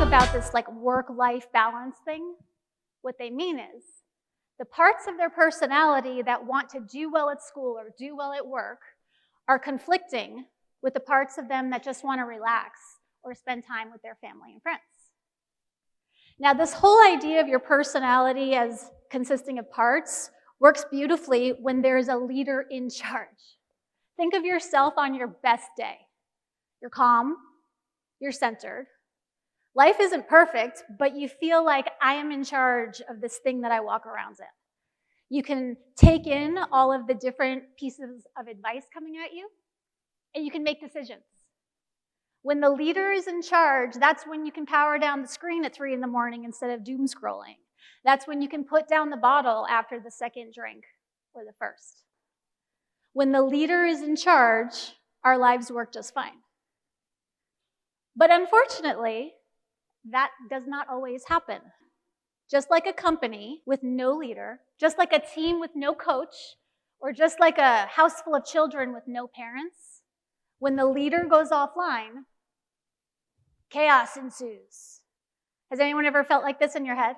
about this like work-life balance thing, what they mean is the parts of their personality that want to do well at school or do well at work are conflicting with the parts of them that just want to relax or spend time with their family and friends. Now, this whole idea of your personality as consisting of parts works beautifully when there's a leader in charge. Think of yourself on your best day. You're calm, you're centered. Life isn't perfect, but you feel like I am in charge of this thing that I walk around in. You can take in all of the different pieces of advice coming at you, and you can make decisions. When the leader is in charge, that's when you can power down the screen at 3 in the morning instead of doom scrolling. That's when you can put down the bottle after the second drink or the first. When the leader is in charge, our lives work just fine. But unfortunately, that does not always happen. Just like a company with no leader, just like a team with no coach, or just like a house full of children with no parents, when the leader goes offline, chaos ensues. Has anyone ever felt like this in your head?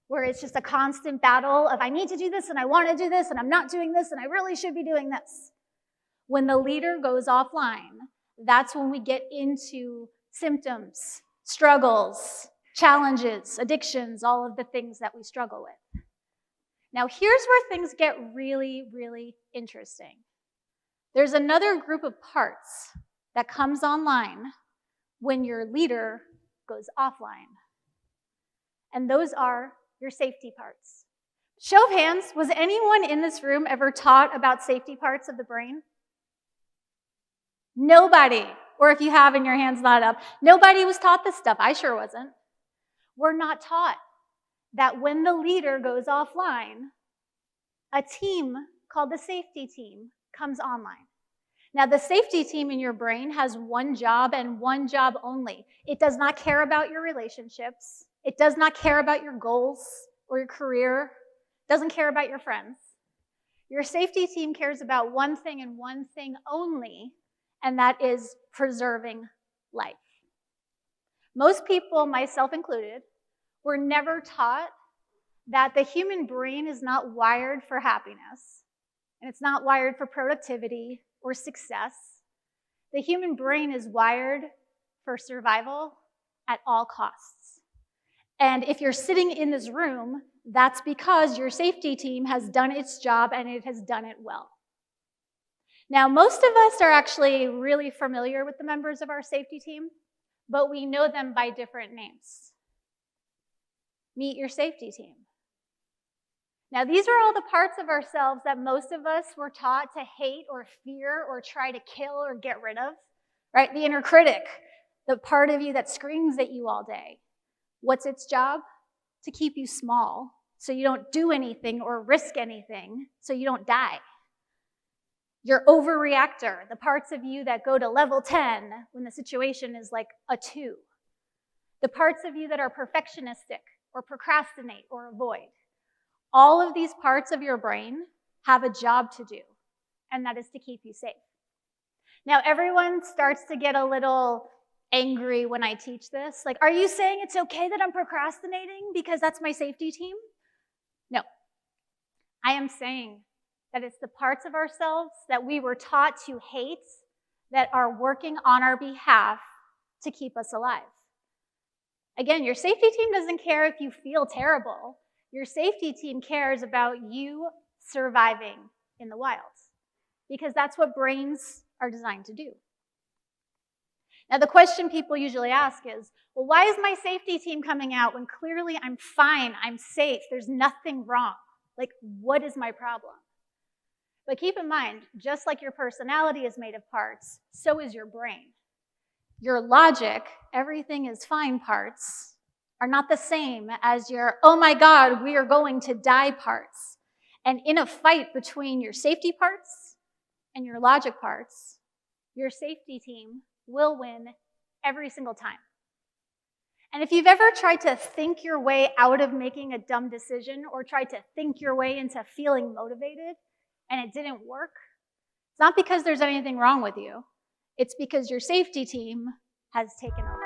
Where it's just a constant battle of I need to do this and I want to do this and I'm not doing this and I really should be doing this. When the leader goes offline, that's when we get into symptoms, struggles, challenges, addictions, all of the things that we struggle with. Now, here's where things get really, really interesting. There's another group of parts that comes online when your leader goes offline. And those are your safety parts. Show of hands, was anyone in this room ever taught about safety parts of the brain? Nobody. Or if you have and your hand's not up, nobody was taught this stuff. I sure wasn't. We're not taught that when the leader goes offline, a team called the safety team comes online. Now, the safety team in your brain has one job and one job only. It does not care about your relationships. It does not care about your goals or your career. It doesn't care about your friends. Your safety team cares about one thing and one thing only, and that is preserving life. Most people, myself included, were never taught that the human brain is not wired for happiness, and it's not wired for productivity or success. The human brain is wired for survival at all costs. And if you're sitting in this room, that's because your safety team has done its job and it has done it well. Now, most of us are actually really familiar with the members of our safety team, but we know them by different names. Meet your safety team. Now, these are all the parts of ourselves that most of us were taught to hate or fear or try to kill or get rid of, right? The inner critic, the part of you that screams at you all day. What's its job? To keep you small so you don't do anything or risk anything so you don't die. Your overreactor, the parts of you that go to level 10 when the situation is like a 2. The parts of you that are perfectionistic or procrastinate or avoid. All of these parts of your brain have a job to do, and that is to keep you safe. Now, everyone starts to get a little angry when I teach this. Like, are you saying it's okay that I'm procrastinating because that's my safety team? No. I am saying that it's the parts of ourselves that we were taught to hate that are working on our behalf to keep us alive. Again, your safety team doesn't care if you feel terrible. Your safety team cares about you surviving in the wild, because that's what brains are designed to do. Now, the question people usually ask is, well, why is my safety team coming out when clearly I'm fine, I'm safe, there's nothing wrong? Like, what is my problem? But keep in mind, just like your personality is made of parts, so is your brain. Your logic, everything is fine parts, are not the same as your, oh my God, we are going to die parts. And in a fight between your safety parts and your logic parts, your safety team will win every single time. And if you've ever tried to think your way out of making a dumb decision or tried to think your way into feeling motivated and it didn't work, it's not because there's anything wrong with you. It's because your safety team has taken over.